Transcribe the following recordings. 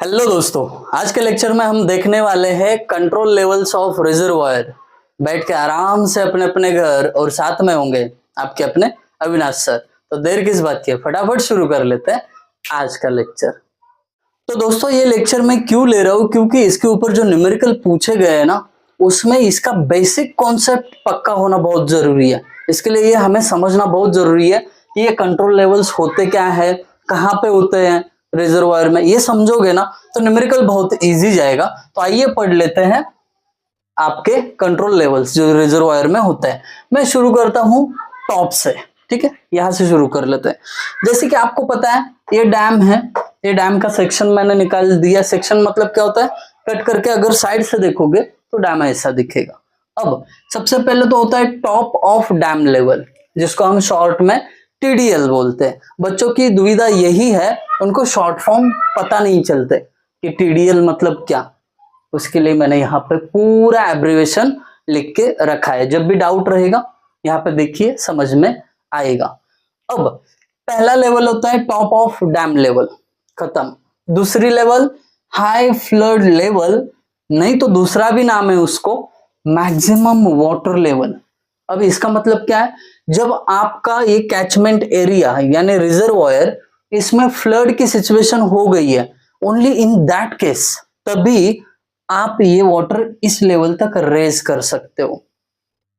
Hello दोस्तों, आज के लेक्चर में हम देखने वाले हैं कंट्रोल लेवल्स ऑफ रिजर्वायर। बैठ के आराम से अपने अपने घर और साथ में होंगे आपके अपने अविनाश सर। तो देर किस बात की है, फटाफट शुरू कर लेते हैं आज का लेक्चर। तो दोस्तों ये लेक्चर मैं क्यों ले रहा हूँ, क्योंकि इसके ऊपर जो न्यूमेरिकल पूछे गए हैं ना, उसमें इसका बेसिक कॉन्सेप्ट पक्का होना बहुत जरूरी है। इसके लिए ये हमें समझना बहुत जरूरी है कि ये कंट्रोल लेवल्स होते क्या है, कहाँ पे होते हैं रिजर्वायर में। ये समझोगे ना तो न्यूमेरिकल बहुत इजी जाएगा। तो आइए पढ़ लेते हैं आपके कंट्रोल लेवल्स जो रिजर्वायर में होते हैं। मैं शुरू करता हूं टॉप से, ठीक है, यहां से शुरू कर लेते हैं। जैसे कि आपको पता है ये डैम है, ये डैम का सेक्शन मैंने निकाल दिया। सेक्शन मतलब क्या होता है, कट करके अगर साइड से देखोगे तो डैम ऐसा दिखेगा। अब सबसे पहले तो होता है टॉप ऑफ डैम लेवल, जिसको हम शॉर्ट में टीडीएल बोलते हैं। बच्चों की दुविधा यही है, उनको शॉर्ट फॉर्म पता नहीं चलते कि टीडीएल मतलब क्या। उसके लिए मैंने यहाँ पे पूरा एब्रिवेशन लिख के रखा है। जब भी डाउट रहेगा यहाँ पे देखिए, समझ में आएगा। अब पहला लेवल होता है टॉप ऑफ डैम लेवल, खत्म। दूसरी लेवल हाई फ्लड लेवल, नहीं तो दूसरा भी नाम है उसको मैक्सिमम वाटर लेवल। अब इसका मतलब क्या है, जब आपका ये कैचमेंट एरिया यानी रिजर्वायर, इसमें फ्लड की सिचुएशन हो गई है, ओनली इन दैट केस तभी आप ये वाटर इस लेवल तक रेज कर सकते हो,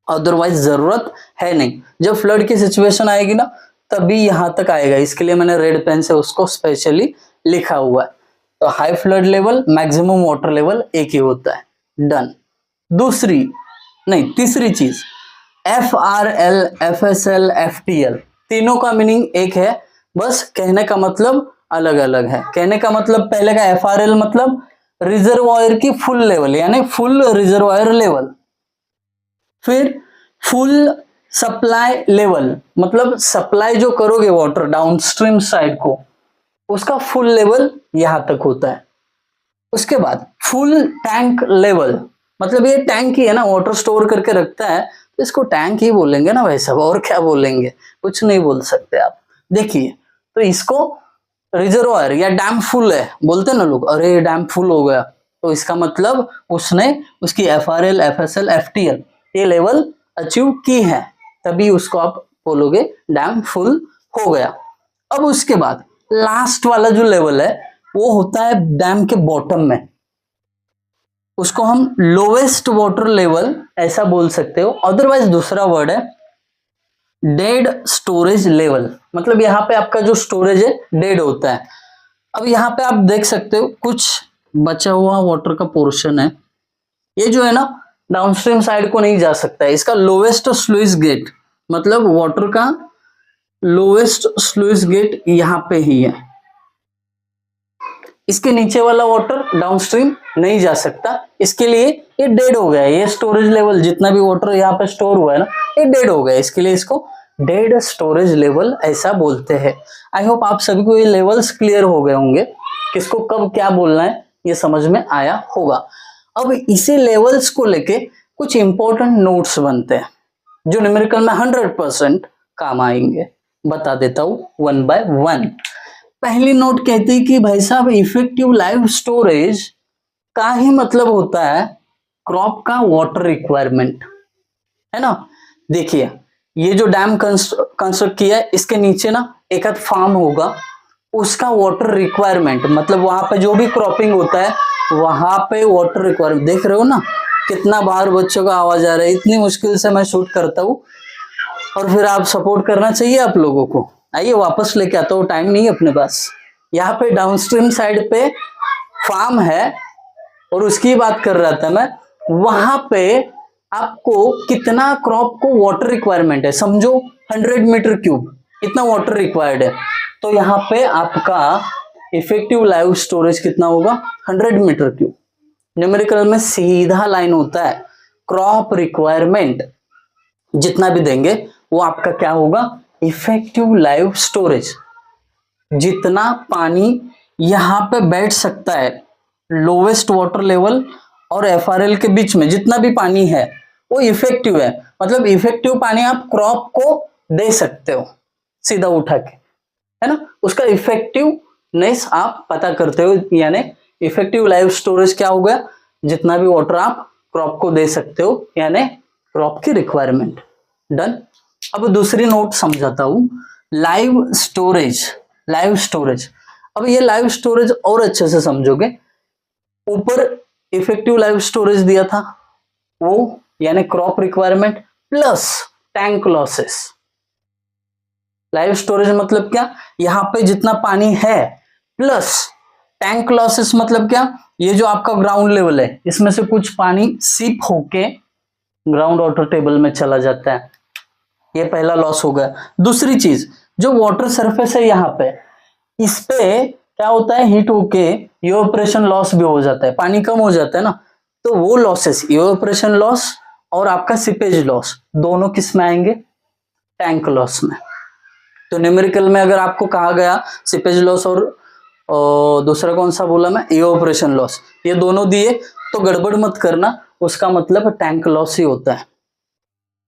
अदरवाइज जरूरत है नहीं। जब फ्लड की सिचुएशन आएगी ना तभी यहां तक आएगा। इसके लिए मैंने रेड पेन से उसको स्पेशली लिखा हुआ है। तो high flood level, maximum water level एक ही होता है। डन। तीसरी चीज FRL, FSL, FTL, तीनों का मीनिंग एक है, बस कहने का मतलब अलग अलग है। कहने का मतलब पहले का FRL मतलब रिजर्वायर की फुल लेवल यानी फुल रिजर्वायर लेवल। फिर फुल सप्लाई लेवल मतलब सप्लाई जो करोगे वाटर डाउनस्ट्रीम साइड को, उसका फुल लेवल यहां तक होता है। उसके बाद फुल टैंक लेवल मतलब ये टैंक ही है ना, वाटर स्टोर करके रखता है, तो इसको टैंक ही बोलेंगे ना भाई साहब, और क्या बोलेंगे, कुछ नहीं बोल सकते आप। देखिए तो इसको रिजर्वायर या डैम फुल है बोलते हैं ना लोग, अरे डैम फुल हो गया, तो इसका मतलब उसने उसकी FRL, FSL, FTL ये लेवल अचीव की है, तभी उसको आप बोलोगे डैम फुल हो गया। अब उसके बाद लास्ट वाला जो लेवल है वो होता है डैम के बॉटम में, उसको हम लोवेस्ट वाटर लेवल ऐसा बोल सकते हो। अदरवाइज दूसरा वर्ड है डेड स्टोरेज लेवल, मतलब यहाँ पे आपका जो स्टोरेज है डेड होता है। अब यहाँ पे आप देख सकते हो कुछ बचा हुआ वाटर का पोर्शन है, ये जो है ना डाउनस्ट्रीम साइड को नहीं जा सकता है। इसका लोवेस्ट स्लुइस गेट मतलब वाटर का लोवेस्ट स्लुइस गेट यहाँ पे ही है। इसके नीचे वाला वाटर डाउनस्ट्रीम नहीं जा सकता, इसके लिए ये डेड हो गया है। ये स्टोरेज लेवल जितना भी वाटर यहाँ पे स्टोर हुआ है ना, ये डेड हो गया है, इसके लिए इसको डेड स्टोरेज लेवल ऐसा बोलते हैं। आई होप आप सभी को ये लेवल्स क्लियर हो गए होंगे, किसको कब क्या बोलना है ये समझ में आया होगा। अब इसी लेवल्स को लेके कुछ इंपॉर्टेंट नोट्स बनते हैं जो न्यूमेरिकल में 100% काम आएंगे। बता देता हूं वन बाय वन। पहली नोट कहती है कि भाई साहब इफेक्टिव लाइफ स्टोरेज का ही मतलब होता है क्रॉप का वाटर रिक्वायरमेंट, है ना। देखिए ये जो डैम कंस्ट्रक्ट किया है, इसके नीचे ना एक आध फार्म होगा, उसका वाटर रिक्वायरमेंट मतलब वहां पे जो भी क्रॉपिंग होता है वहां पे वाटर रिक्वायरमेंट। देख रहे हो ना कितना बाहर बच्चों का आवाज आ रहा है, इतनी मुश्किल से मैं शूट करता हूँ और फिर आप सपोर्ट करना चाहिए आप लोगों को। आइए वापस लेके आता हूँ, टाइम नहीं है अपने पास। यहाँ पे डाउनस्ट्रीम साइड पे फार्म है और उसकी बात कर रहा था मैं। वहां पे आपको कितना क्रॉप को वाटर रिक्वायरमेंट है, समझो 100 मीटर क्यूब इतना वाटर रिक्वायर्ड है, तो यहाँ पे आपका इफेक्टिव लाइफ स्टोरेज कितना होगा 100 मीटर क्यूब। न्यूमेरिकल में सीधा लाइन होता है, क्रॉप रिक्वायरमेंट जितना भी देंगे वो आपका क्या होगा, इफेक्टिव लाइफ स्टोरेज। जितना पानी यहाँ पे बैठ सकता है लोवेस्ट वाटर लेवल और FRL के बीच में, जितना भी पानी है वो इफेक्टिव है, मतलब इफेक्टिव पानी आप क्रॉप को दे सकते हो सीधा उठा के, है ना। उसका इफेक्टिवनेस आप पता करते हो यानी इफेक्टिव लाइफ स्टोरेज क्या हो गया, जितना भी वाटर आप क्रॉप को दे सकते हो, यानी क्रॉप की रिक्वायरमेंट। डन। अब दूसरी नोट समझाता हूं, लाइव स्टोरेज। लाइव स्टोरेज, अब ये लाइव स्टोरेज और अच्छे से समझोगे। ऊपर इफेक्टिव लाइव स्टोरेज दिया था, वो यानी crop requirement plus tank losses. Live storage मतलब क्या, यहां पे जितना पानी है प्लस टैंक लॉसेस मतलब क्या, ये जो आपका ग्राउंड लेवल है इसमें से कुछ पानी सीप होके ग्राउंड वाटर टेबल में चला जाता है, ये पहला लॉस हो गया। दूसरी चीज, जो वाटर सरफेस है यहाँ पे, इस पे क्या होता है, हीट होके इवेपोरेशन लॉस भी हो जाता है, पानी कम हो जाता है ना, तो वो लॉसेस, इवेपोरेशन लॉस और आपका सीपेज लॉस, दोनों किस में आएंगे, टैंक लॉस में। तो न्यूमेरिकल में अगर आपको कहा गया सीपेज लॉस और दूसरा कौन सा बोला मैं, इवेपोरेशन लॉस, ये दोनों दिए तो गड़बड़ मत करना, उसका मतलब टैंक लॉस ही होता है।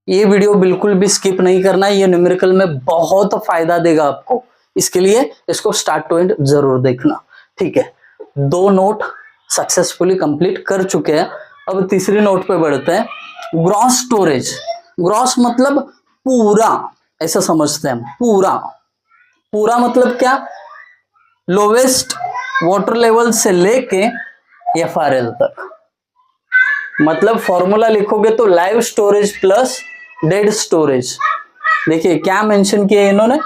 ये वीडियो बिल्कुल भी स्किप नहीं करना, ये न्यूमेरिकल में बहुत फायदा देगा आपको, इसके लिए इसको स्टार्ट टू एंड जरूर देखना। ठीक है, 2 नोट सक्सेसफुली कंप्लीट कर चुके हैं। अब तीसरी नोट पे बढ़ते हैं, ग्रॉस स्टोरेज। ग्रॉस मतलब पूरा, ऐसा समझते हैं, पूरा। पूरा मतलब क्या, लोवेस्ट वाटर लेवल से लेके एफआरएल तक। मतलब फॉर्मूला लिखोगे तो live storage plus dead storage. देखिए क्या मेंशन किया है इन्होंने,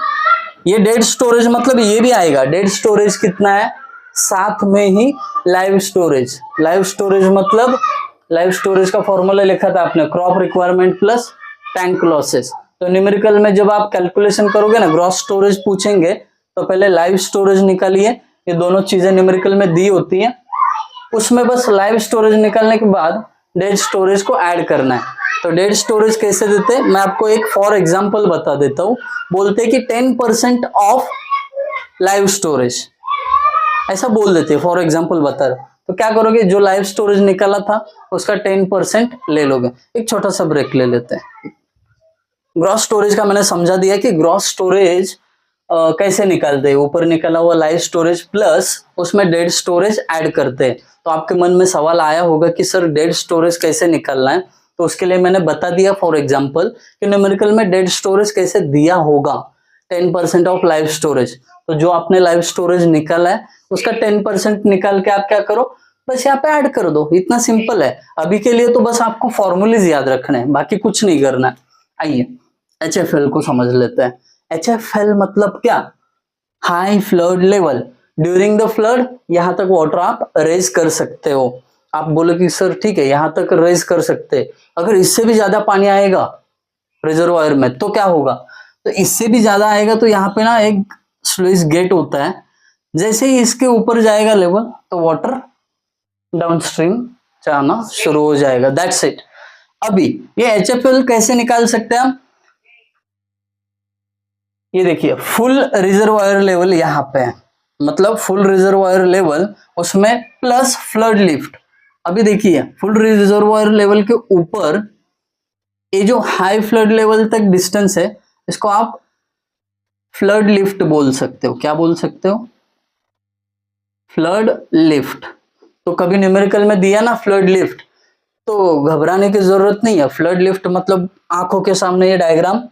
ये डेड स्टोरेज मतलब ये भी आएगा। डेड स्टोरेज कितना है, साथ में ही लाइव स्टोरेज। लाइव स्टोरेज मतलब, लाइव स्टोरेज का फॉर्मूला लिखा था आपने, crop requirement plus tank losses. तो न्यूमेरिकल में जब आप कैलकुलेशन करोगे ना, ग्रॉस स्टोरेज पूछेंगे तो पहले लाइव स्टोरेज निकालिए, ये दोनों चीजें न्यूमेरिकल में दी होती हैं, उसमें बस लाइव स्टोरेज निकालने के बाद डेड स्टोरेज को ऐड करना है। तो डेड स्टोरेज कैसे देते हैं, मैं आपको एक फॉर एग्जांपल बता देता हूं। बोलते हैं कि 10% ऑफ लाइव स्टोरेज, ऐसा बोल देते हैं, फॉर एग्जांपल बता रहे। तो क्या करोगे, जो लाइव स्टोरेज निकाला था उसका 10% ले लोगे। एक छोटा सा ब्रेक ले लेते हैं। ग्रॉस स्टोरेज का मैंने समझा दिया कि ग्रॉस स्टोरेज कैसे निकालते हैं, ऊपर निकला हुआ लाइव स्टोरेज प्लस उसमें डेड स्टोरेज ऐड करते हैं। तो आपके मन में सवाल आया होगा कि सर डेड स्टोरेज कैसे निकालना है, तो उसके लिए मैंने बता दिया फॉर एग्जांपल कि न्यूमेरिकल में डेड स्टोरेज कैसे दिया होगा, 10% ऑफ लाइव स्टोरेज। तो जो आपने लाइव स्टोरेज निकाला है उसका 10% निकाल के आप क्या करो, बस यहाँ पे ऐड कर दो, इतना सिंपल है। अभी के लिए तो बस आपको फॉर्मूलेज याद रखने हैं, बाकी कुछ नहीं करना है। आइए HFL को समझ लेते हैं। HFL मतलब क्या, high flood level. During the flood यहां तक वाटर आप रेज कर सकते हो। आप बोलो कि सर ठीक है यहां तक रेज कर सकते, अगर इससे भी ज्यादा पानी आएगा रिजर्वायर में तो क्या होगा, तो इससे भी ज्यादा आएगा तो यहाँ पे ना एक स्लुइस गेट होता है, जैसे ही इसके ऊपर जाएगा लेवल तो वाटर डाउनस्ट्रीम जाना शुरू हो जाएगा। That's it. अभी ये HFL कैसे निकाल सकते हैं हम, ये देखिए फुल रिजर्वायर लेवल यहाँ पे है, मतलब फुल रिजर्वायर लेवल उसमें प्लस फ्लड लिफ्ट। अभी देखिए फुल रिजर्वायर लेवल के ऊपर ये जो हाई फ्लड लेवल तक डिस्टेंस है इसको आप फ्लड लिफ्ट बोल सकते हो। क्या बोल सकते हो, फ्लड लिफ्ट। तो कभी न्यूमेरिकल में दिया ना फ्लड लिफ्ट, तो घबराने की जरूरत नहीं है। फ्लड लिफ्ट मतलब आंखों के सामने ये डायग्राम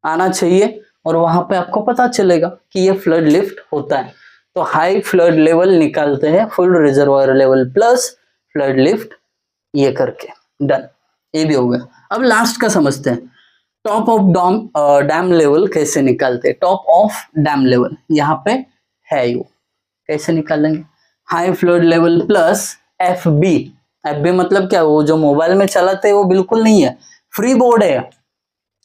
आना चाहिए और वहां पे आपको पता चलेगा कि ये फ्लड लिफ्ट होता है। तो हाई फ्लड लेवल निकालते हैं full reservoir level plus flood lift, ये करके डन, ये भी हो गया। अब लास्ट का समझते हैं, टॉप ऑफ डैम लेवल कैसे निकालते हैं। टॉप ऑफ डैम लेवल यहाँ पे है, यू कैसे निकालेंगे, high flood level plus FB। FB मतलब क्या, वो जो मोबाइल में चलाते हैं वो बिल्कुल नहीं है, फ्री बोर्ड है।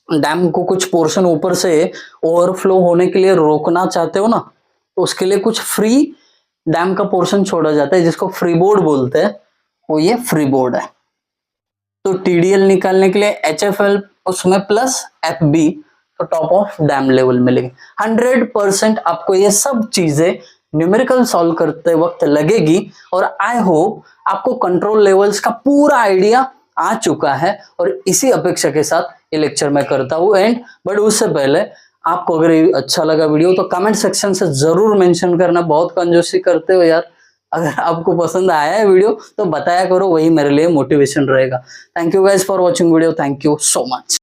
डैम को कुछ पोर्शन ऊपर से ओवरफ्लो होने के लिए रोकना चाहते हो ना, तो उसके लिए कुछ फ्री डैम का पोर्शन छोड़ा जाता है जिसको फ्री बोर्ड बोलते हैं, वो ये फ्री बोर्ड है। तो TDL निकालने के लिए HFL उसमें प्लस FB, तो टॉप ऑफ डैम लेवल मिलेगी। 100% आपको ये सब चीजें न्यूमेरिकल सॉल्व करते वक्त लगेगी और आई होप आपको कंट्रोल लेवल्स का पूरा आइडिया आ चुका है। और इसी अपेक्षा के साथ ये लेक्चर मैं करता हूँ एंड, बट उससे पहले आपको अगर अच्छा लगा वीडियो तो कमेंट सेक्शन से जरूर मेंशन करना। बहुत कंजूसी करते हो यार, अगर आपको पसंद आया है वीडियो तो बताया करो, वही मेरे लिए मोटिवेशन रहेगा। Thank you guys for watching video, thank you so much.